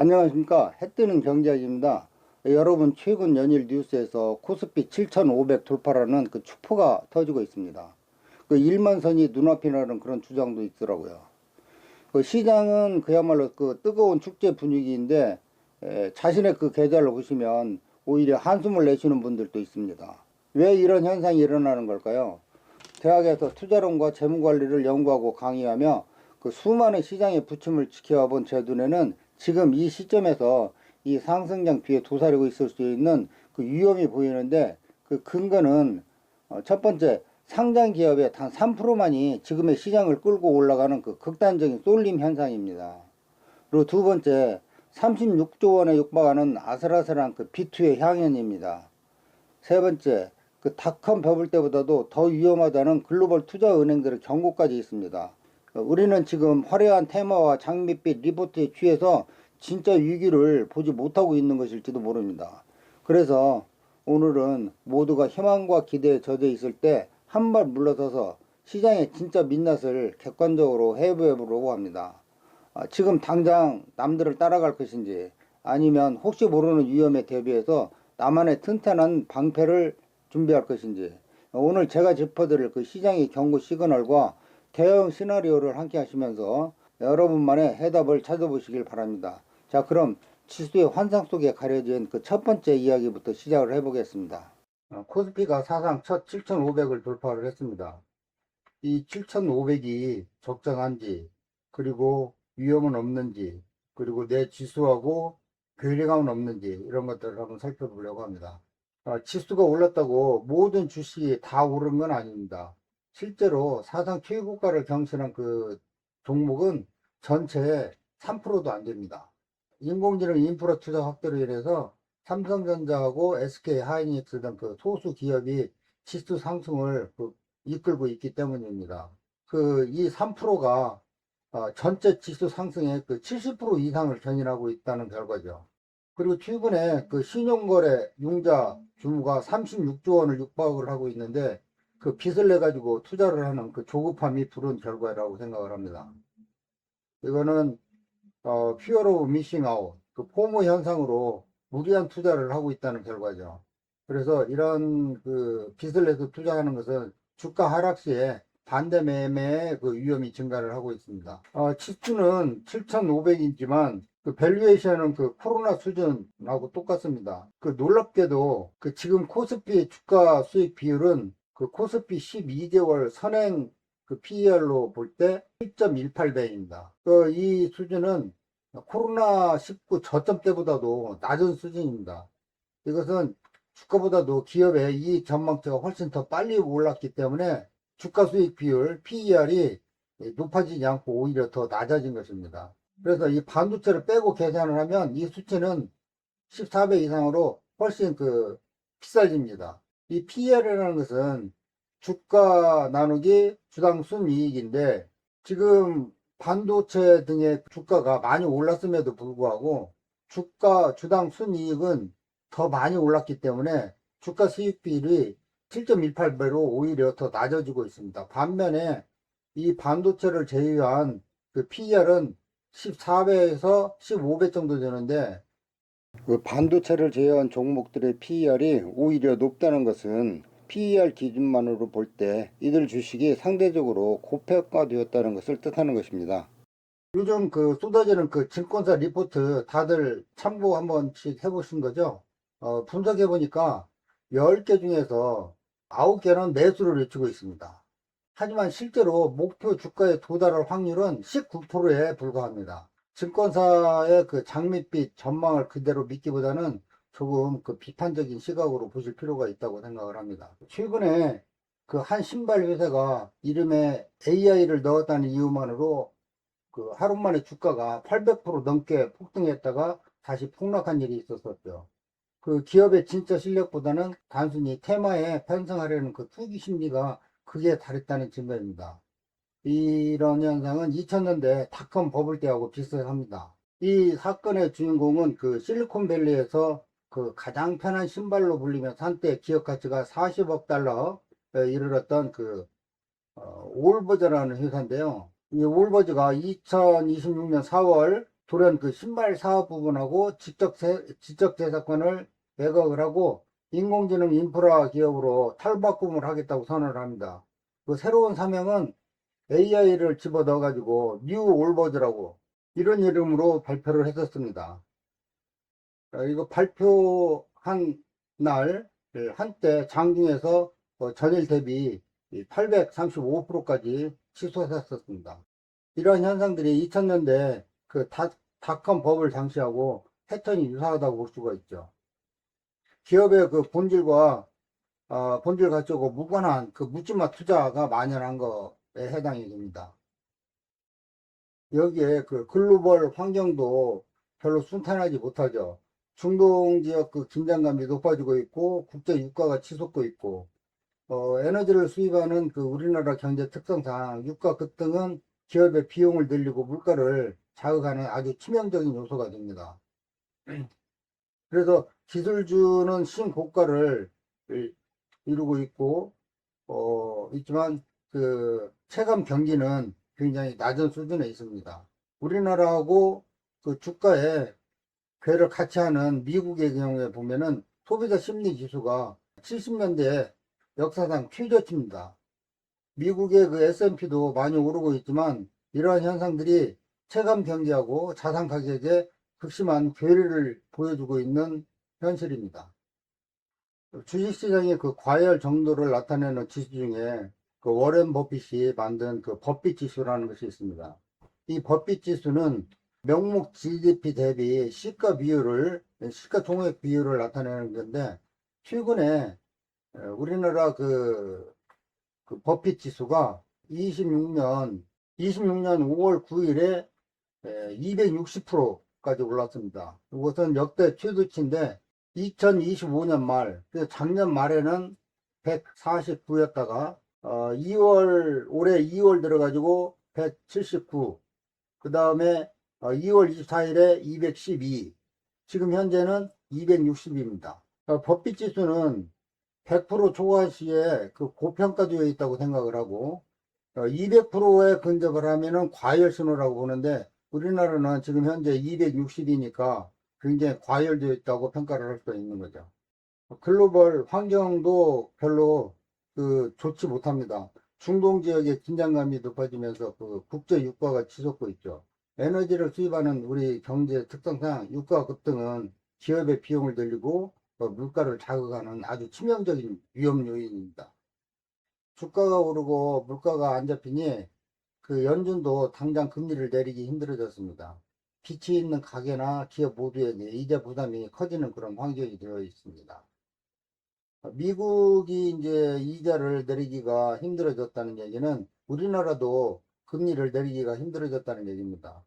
안녕하십니까. 해뜨는 경제학입니다. 여러분, 최근 연일 뉴스에서 코스피 7,500 돌파라는 그 축포가 터지고 있습니다. 그 1만 선이 눈앞이라는 그런 주장도 있더라고요. 그 시장은 그야말로 그 뜨거운 축제 분위기인데 자신의 그 계좌를 보시면 오히려 한숨을 내쉬는 분들도 있습니다. 왜 이런 현상이 일어나는 걸까요? 대학에서 투자론과 재무관리를 연구하고 강의하며 그 수많은 시장의 부침을 지켜본 제 눈에는 지금 이 시점에서 이 상승장 뒤에 도사리고 있을 수 있는 그 위험이 보이는데, 그 근거는 첫 번째, 상장 기업의 단 3%만이 지금의 시장을 끌고 올라가는 그 극단적인 쏠림 현상입니다. 그리고 두 번째, 36조 원에 육박하는 아슬아슬한 그 B2의 향연입니다. 세 번째, 그 닷컴 버블 때보다도 더 위험하다는 글로벌 투자 은행들의 경고까지 있습니다. 우리는 지금 화려한 테마와 장밋빛 리포트에 취해서 진짜 위기를 보지 못하고 있는 것일지도 모릅니다. 그래서 오늘은 모두가 희망과 기대에 젖어 있을 때 한 발 물러서서 시장의 진짜 민낯을 객관적으로 해부해 보려고 합니다. 지금 당장 남들을 따라갈 것인지, 아니면 혹시 모르는 위험에 대비해서 나만의 튼튼한 방패를 준비할 것인지, 오늘 제가 짚어드릴 그 시장의 경고 시그널과 대응 시나리오를 함께 하시면서 여러분만의 해답을 찾아보시길 바랍니다. 자, 그럼 지수의 환상 속에 가려진 그 첫 번째 이야기부터 시작을 해보겠습니다. 코스피가 사상 첫 7,500을 돌파를 했습니다. 이 7,500이 적정한지, 그리고 위험은 없는지, 그리고 내 지수하고 괴리감은 없는지, 이런 것들을 한번 살펴보려고 합니다. 지수가 올랐다고 모든 주식이 다 오른 건 아닙니다. 실제로 사상 최고가를 경신한 그 종목은 전체의 3%도 안 됩니다. 인공지능 인프라 투자 확대로 인해서 삼성전자하고 SK 하이닉스 등 그 소수 기업이 지수 상승을 이끌고 있기 때문입니다. 이 3%가 전체 지수 상승의 그 70% 이상을 견인하고 있다는 결과죠. 그리고 최근에 그 신용거래 융자 규모가 36조 원을 육박을 하고 있는데, 그 빚을 내 가지고 투자를 하는 그 조급함이 부른 결과라고 생각을 합니다. 이거는 fear of missing out, 그 포모 현상으로 무리한 투자를 하고 있다는 결과죠. 그래서 이런 그 빚을 내서 투자하는 것은 주가 하락 시에 반대 매매의 그 위험이 증가를 하고 있습니다. 지수는 7,500이지만 그 밸류에이션은 그 코로나 수준하고 똑같습니다. 그 놀랍게도 그 지금 코스피의 주가 수익 비율은 그 코스피 12개월 선행 그 PER로 볼 때 1.18배입니다. 이 수준은 코로나19 저점 때보다도 낮은 수준입니다. 이것은 주가보다도 기업의 이익 전망치가 훨씬 더 빨리 올랐기 때문에 주가 수익 비율 PER이 높아지지 않고 오히려 더 낮아진 것입니다. 그래서 이 반도체를 빼고 계산을 하면 이 수치는 14배 이상으로 훨씬 비싸집니다. 이 PER이라는 것은 주가 나누기 주당 순이익인데, 지금 반도체 등의 주가가 많이 올랐음에도 불구하고 주당 순이익은 더 많이 올랐기 때문에 주가 수익 비율이 7.18배로 오히려 더 낮아지고 있습니다. 반면에 이 반도체를 제외한 그 PER은 14배에서 15배 정도 되는데, 그 반도체를 제외한 종목들의 PER이 오히려 높다는 것은 PER 기준만으로 볼 때 이들 주식이 상대적으로 고평가되었다는 것을 뜻하는 것입니다. 요즘 쏟아지는 증권사 리포트 다들 참고 한 번씩 해보신 거죠? 분석해 보니까 10개 중에서 9개는 매수를 외치고 있습니다. 하지만 실제로 목표 주가에 도달할 확률은 19%에 불과합니다. 증권사의 장밋빛 전망을 그대로 믿기보다는 조금 비판적인 시각으로 보실 필요가 있다고 생각을 합니다. 최근에 한 신발 회사가 이름에 AI를 넣었다는 이유만으로 하루 만에 주가가 800% 넘게 폭등했다가 다시 폭락한 일이 있었었죠. 기업의 진짜 실력보다는 단순히 테마에 편성하려는 투기 심리가 크게 다르다는 증거입니다. 이런 현상은 2000년대 닷컴 버블 때하고 비슷합니다. 이 사건의 주인공은 실리콘밸리에서 가장 편한 신발로 불리면서 한때 기업 가치가 40억 달러에 이르렀던 올버저라는 회사인데요. 이 올버저가 2026년 4월 돌연 그 신발 사업 부분하고 지적재산권을 매각을 하고 인공지능 인프라 기업으로 탈바꿈을 하겠다고 선언을 합니다. 그 새로운 사명은 AI를 집어넣어 가지고 뉴 올버즈라고 이런 이름으로 발표를 했었습니다. 이거 발표한 날 한때 장중에서 전일 대비 835%까지 치솟았었습니다. 이러한 현상들이 2000년대 그 닷컴 버블 당시하고 패턴이 유사하다고 볼 수가 있죠. 기업의 그 본질과 본질 가치하고 무관한 그 묻지마 투자가 만연한 거에 해당이 됩니다. 여기에 그 글로벌 환경도 별로 순탄하지 못하죠. 중동 지역 그 긴장감이 높아지고 있고 국제 유가가 치솟고 있고 에너지를 수입하는 그 우리나라 경제 특성상 유가 급등은 기업의 비용을 늘리고 물가를 자극하는 아주 치명적인 요소가 됩니다. 그래서 기술주는 신고가를 이루고 있고 있지만 그 체감 경기는 굉장히 낮은 수준에 있습니다. 우리나라하고 그 주가에 궤를 같이 하는 미국의 경우에 보면은 소비자 심리 지수가 70년대 역사상 최저치입니다. 미국의 그 S&P도 많이 오르고 있지만 이러한 현상들이 체감 경제하고 자산 가격에 극심한 괴리를 보여주고 있는 현실입니다. 주식시장의 그 과열 정도를 나타내는 지수 중에 그 워렌 버핏이 만든 그 버핏 지수라는 것이 있습니다. 이 버핏 지수는 명목 GDP 대비 시가총액 비율을 나타내는 건데 최근에 우리나라 그 버핏 지수가 26년 5월 9일에 260%까지 올랐습니다. 이것은 역대 최고치인데 2025년 말, 작년 말에는 149였다가 올해 2월 들어가지고 179, 그 다음에 2월 24일에 212, 지금 현재는 260입니다. 버핏 지수는 100% 초과시에 그 고평가되어 있다고 생각을 하고 200%에 근접을 하면은 과열 신호라고 보는데 우리나라는 지금 현재 260이니까 굉장히 과열되어 있다고 평가를 할 수 있는 거죠. 글로벌 환경도 별로 좋지 못합니다. 중동 지역의 긴장감이 높아지면서 그 국제 유가가 치솟고 있죠. 에너지를 수입하는 우리 경제 특성상 유가 급등은 기업의 비용을 늘리고 물가를 자극하는 아주 치명적인 위험 요인입니다. 주가가 오르고 물가가 안 잡히니 그 연준도 당장 금리를 내리기 힘들어졌습니다. 빚이 있는 가게나 기업 모두에게 이자 부담이 커지는 그런 환경이 되어 있습니다. 미국이 이제 이자를 내리기가 힘들어졌다는 얘기는 우리나라도 금리를 내리기가 힘들어졌다는 얘기입니다.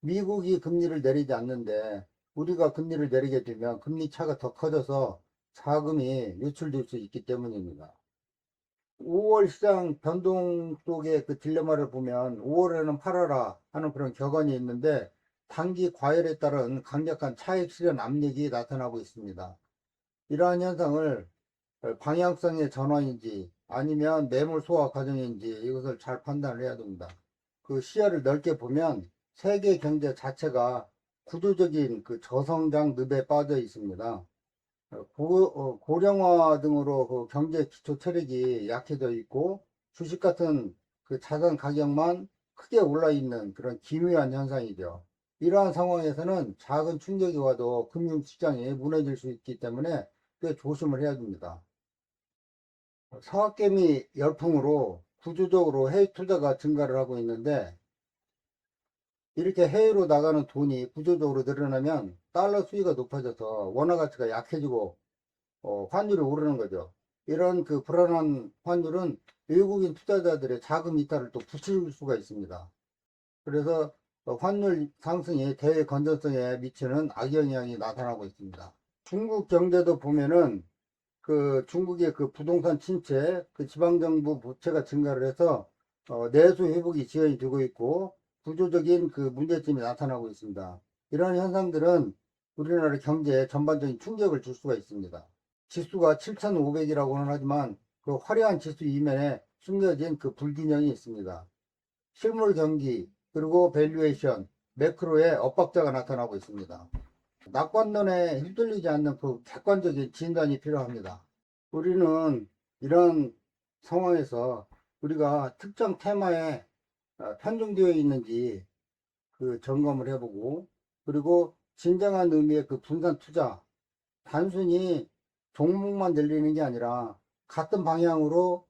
미국이 금리를 내리지 않는데 우리가 금리를 내리게 되면 금리 차가 더 커져서 자금이 유출될 수 있기 때문입니다. 5월 시장 변동 속의 그 딜레마를 보면 5월에는 팔아라 하는 그런 격언이 있는데 단기 과열에 따른 강력한 차익 실현 압력이 나타나고 있습니다. 이러한 현상을 방향성의 전환인지 아니면 매물 소화 과정인지 이것을 잘 판단을 해야 됩니다. 그 시야를 넓게 보면 세계 경제 자체가 구조적인 그 저성장 늪에 빠져 있습니다. 고령화 등으로 그 경제 기초 체력이 약해져 있고 주식 같은 그 자산 가격만 크게 올라 있는 그런 기묘한 현상이죠. 이러한 상황에서는 작은 충격이 와도 금융시장이 무너질 수 있기 때문에 꽤 조심을 해야 됩니다. 사학개미 열풍으로 구조적으로 해외 투자가 증가를 하고 있는데 이렇게 해외로 나가는 돈이 구조적으로 늘어나면 달러 수위가 높아져서 원화 가치가 약해지고 환율이 오르는 거죠. 이런 그 불안한 환율은 외국인 투자자들의 자금 이탈을 또 부추길 수가 있습니다. 그래서 환율 상승이 대외 건전성에 미치는 악영향이 나타나고 있습니다. 중국 경제도 보면은 그 중국의 그 부동산 침체, 그 지방정부 부채가 증가를 해서 내수 회복이 지연이 되고 있고 구조적인 그 문제점이 나타나고 있습니다. 이런 현상들은 우리나라 경제에 전반적인 충격을 줄 수가 있습니다. 지수가 7,500이라고는 하지만 그 화려한 지수 이면에 숨겨진 그 불균형이 있습니다. 실물 경기, 그리고 밸류에이션, 매크로에 엇박자가 나타나고 있습니다. 낙관론에 휩쓸리지 않는 그 객관적인 진단이 필요합니다. 우리는 이런 상황에서 우리가 특정 테마에 편중되어 있는지 그 점검을 해보고, 그리고 진정한 의미의 그 분산 투자, 단순히 종목만 늘리는 게 아니라 같은 방향으로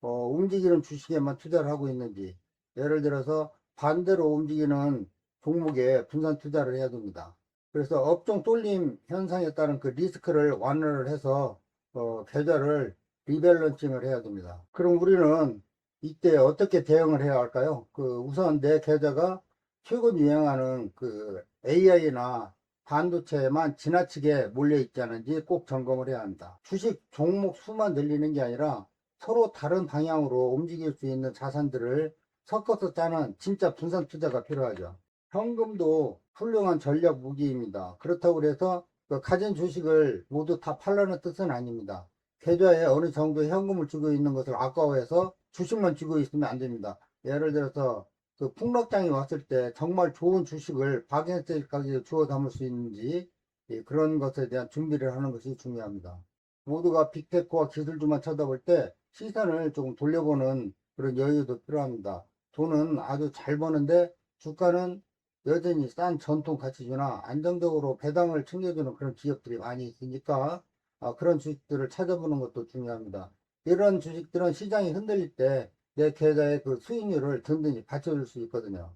움직이는 주식에만 투자를 하고 있는지, 예를 들어서 반대로 움직이는 종목에 분산 투자를 해야 됩니다. 그래서 업종 쏠림 현상에 따른 그 리스크를 완화를 해서 계좌를 리밸런싱을 해야 됩니다. 그럼 우리는 이때 어떻게 대응을 해야 할까요? 우선 내 계좌가 최근 유행하는 그 AI나 반도체에만 지나치게 몰려 있지 않은지 꼭 점검을 해야 합니다. 주식 종목 수만 늘리는 게 아니라 서로 다른 방향으로 움직일 수 있는 자산들을 섞어서 짜는 진짜 분산 투자가 필요하죠. 현금도 훌륭한 전략 무기입니다. 그렇다고 해서 그 가진 주식을 모두 다 팔라는 뜻은 아닙니다. 계좌에 어느 정도 현금을 주고 있는 것을 아까워해서 주식만 주고 있으면 안 됩니다. 예를 들어서 그 폭락장이 왔을 때 정말 좋은 주식을 박앤세일 가격에 주워 담을 수 있는지, 그런 것에 대한 준비를 하는 것이 중요합니다. 모두가 빅테크와 기술주만 쳐다볼 때 시선을 조금 돌려보는 그런 여유도 필요합니다. 돈은 아주 잘 버는데 주가는 여전히 싼 전통 가치주나 안정적으로 배당을 챙겨주는 그런 기업들이 많이 있으니까 그런 주식들을 찾아보는 것도 중요합니다. 이런 주식들은 시장이 흔들릴 때 내 계좌의 그 수익률을 든든히 받쳐줄 수 있거든요.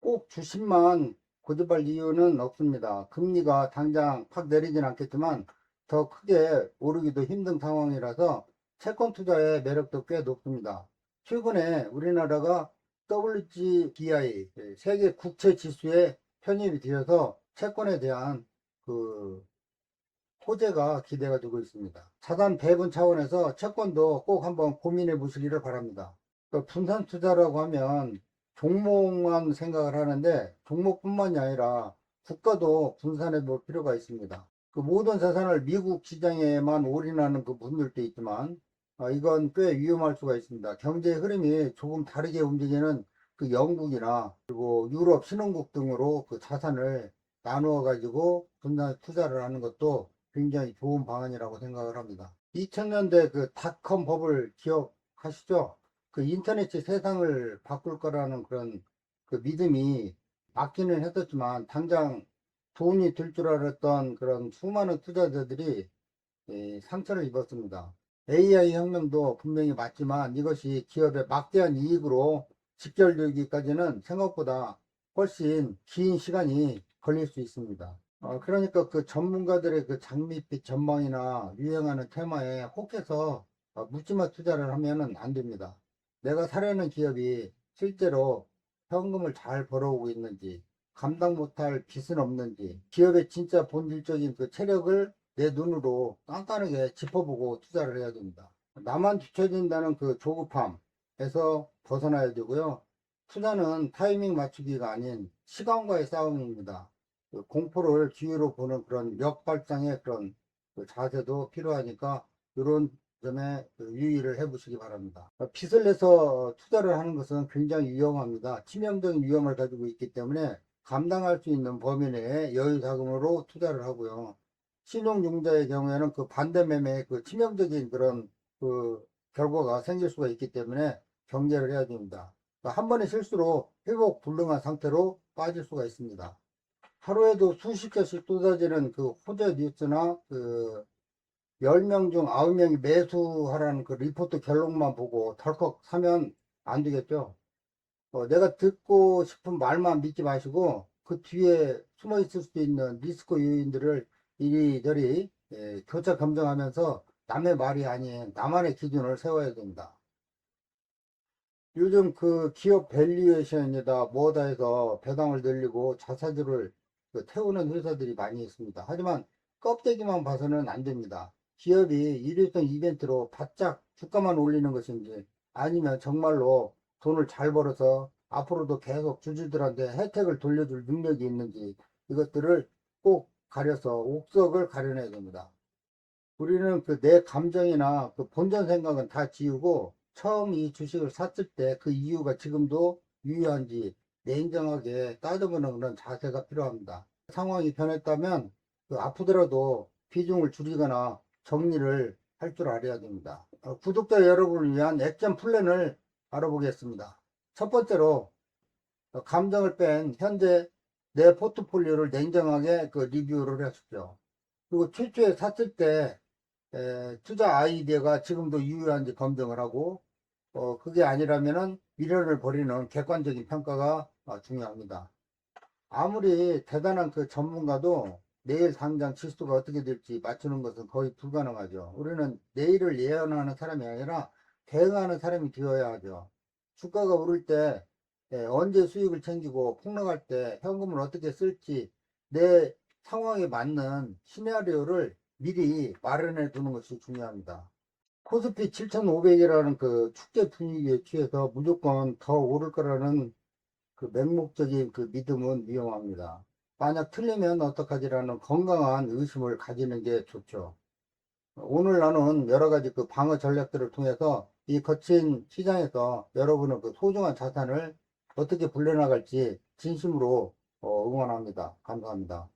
꼭 주식만 고집할 이유는 없습니다. 금리가 당장 팍 내리진 않겠지만 더 크게 오르기도 힘든 상황이라서 채권 투자의 매력도 꽤 높습니다. 최근에 우리나라가 WGBI 세계 국채 지수에 편입이 되어서 채권에 대한 그 호재가 기대가 되고 있습니다. 자산 배분 차원에서 채권도 꼭 한번 고민해 보시기를 바랍니다. 분산 투자라고 하면 종목만 생각을 하는데 종목뿐만이 아니라 국가도 분산해 볼 필요가 있습니다. 그 모든 자산을 미국 시장에만 올인하는 그 분들도 있지만 이건 꽤 위험할 수가 있습니다. 경제 흐름이 조금 다르게 움직이는 그 영국이나 그리고 유럽 신흥국 등으로 그 자산을 나누어 가지고 분산 투자를 하는 것도 굉장히 좋은 방안이라고 생각을 합니다. 2000년대 그 닷컴 버블 기억하시죠? 그 인터넷이 세상을 바꿀 거라는 그런 그 믿음이 맞기는 했었지만 당장 돈이 들 줄 알았던 그런 수많은 투자자들이 상처를 입었습니다. AI 혁명도 분명히 맞지만 이것이 기업의 막대한 이익으로 직결되기까지는 생각보다 훨씬 긴 시간이 걸릴 수 있습니다. 그러니까 그 전문가들의 그 장밋빛 전망이나 유행하는 테마에 혹해서 묻지마 투자를 하면은 안 됩니다. 내가 사려는 기업이 실제로 현금을 잘 벌어오고 있는지, 감당 못할 빚은 없는지, 기업의 진짜 본질적인 그 체력을 내 눈으로 깐깐하게 짚어보고 투자를 해야 됩니다. 나만 뒤처진다는 그 조급함에서 벗어나야 되고요. 투자는 타이밍 맞추기가 아닌 시간과의 싸움입니다. 그 공포를 기회로 보는 그런 역발상의 그런 그 자세도 필요하니까 이런 점에 그 유의를 해 보시기 바랍니다. 빚을 내서 투자를 하는 것은 굉장히 위험합니다. 치명적인 위험을 가지고 있기 때문에 감당할 수 있는 범위 내에 여유 자금으로 투자를 하고요. 신용융자의 경우에는 그 반대 매매의 그 치명적인 그런 그 결과가 생길 수가 있기 때문에 경계를 해야 됩니다. 한 번의 실수로 회복 불능한 상태로 빠질 수가 있습니다. 하루에도 수십 개씩 쏟아지는 그 호재 뉴스나 그 10명 중 9명이 매수하라는 그 리포트 결론만 보고 덜컥 사면 안 되겠죠. 내가 듣고 싶은 말만 믿지 마시고 그 뒤에 숨어 있을 수 있는 리스크 요인들을 이리저리 교차 검증하면서 남의 말이 아닌 나만의 기준을 세워야 됩니다. 요즘 그 기업 밸류에이션이다 뭐다 해서 배당을 늘리고 자사주를 태우는 회사들이 많이 있습니다. 하지만 껍데기만 봐서는 안 됩니다. 기업이 일회성 이벤트로 바짝 주가만 올리는 것인지 아니면 정말로 돈을 잘 벌어서 앞으로도 계속 주주들한테 혜택을 돌려줄 능력이 있는지 이것들을 꼭 가려서 옥석을 가려내야 됩니다. 우리는 그 내 감정이나 그 본전 생각은 다 지우고 처음 이 주식을 샀을 때 그 이유가 지금도 유효한지 냉정하게 따져보는 그런 자세가 필요합니다. 상황이 변했다면 아프더라도 비중을 줄이거나 정리를 할 줄 알아야 됩니다. 구독자 여러분을 위한 액션 플랜을 알아보겠습니다. 첫 번째로 감정을 뺀 현재 내 포트폴리오를 냉정하게 리뷰를 하십시오. 그리고 최초에 샀을 때 투자 아이디어가 지금도 유효한지 검증을 하고 그게 아니라면은 미련을 버리는 객관적인 평가가 중요합니다. 아무리 대단한 전문가도 내일 당장 지수가 어떻게 될지 맞추는 것은 거의 불가능하죠. 우리는 내일을 예언하는 사람이 아니라 대응하는 사람이 되어야 하죠. 주가가 오를 때 언제 수익을 챙기고 폭락할 때 현금을 어떻게 쓸지 내 상황에 맞는 시나리오를 미리 마련해 두는 것이 중요합니다. 코스피 7,500이라는 축제 분위기에 취해서 무조건 더 오를 거라는 맹목적인 믿음은 위험합니다. 만약 틀리면 어떡하지라는 건강한 의심을 가지는 게 좋죠. 오늘 나눈 여러 가지 방어 전략들을 통해서 이 거친 시장에서 여러분의 소중한 자산을 어떻게 불려나갈지 진심으로 응원합니다. 감사합니다.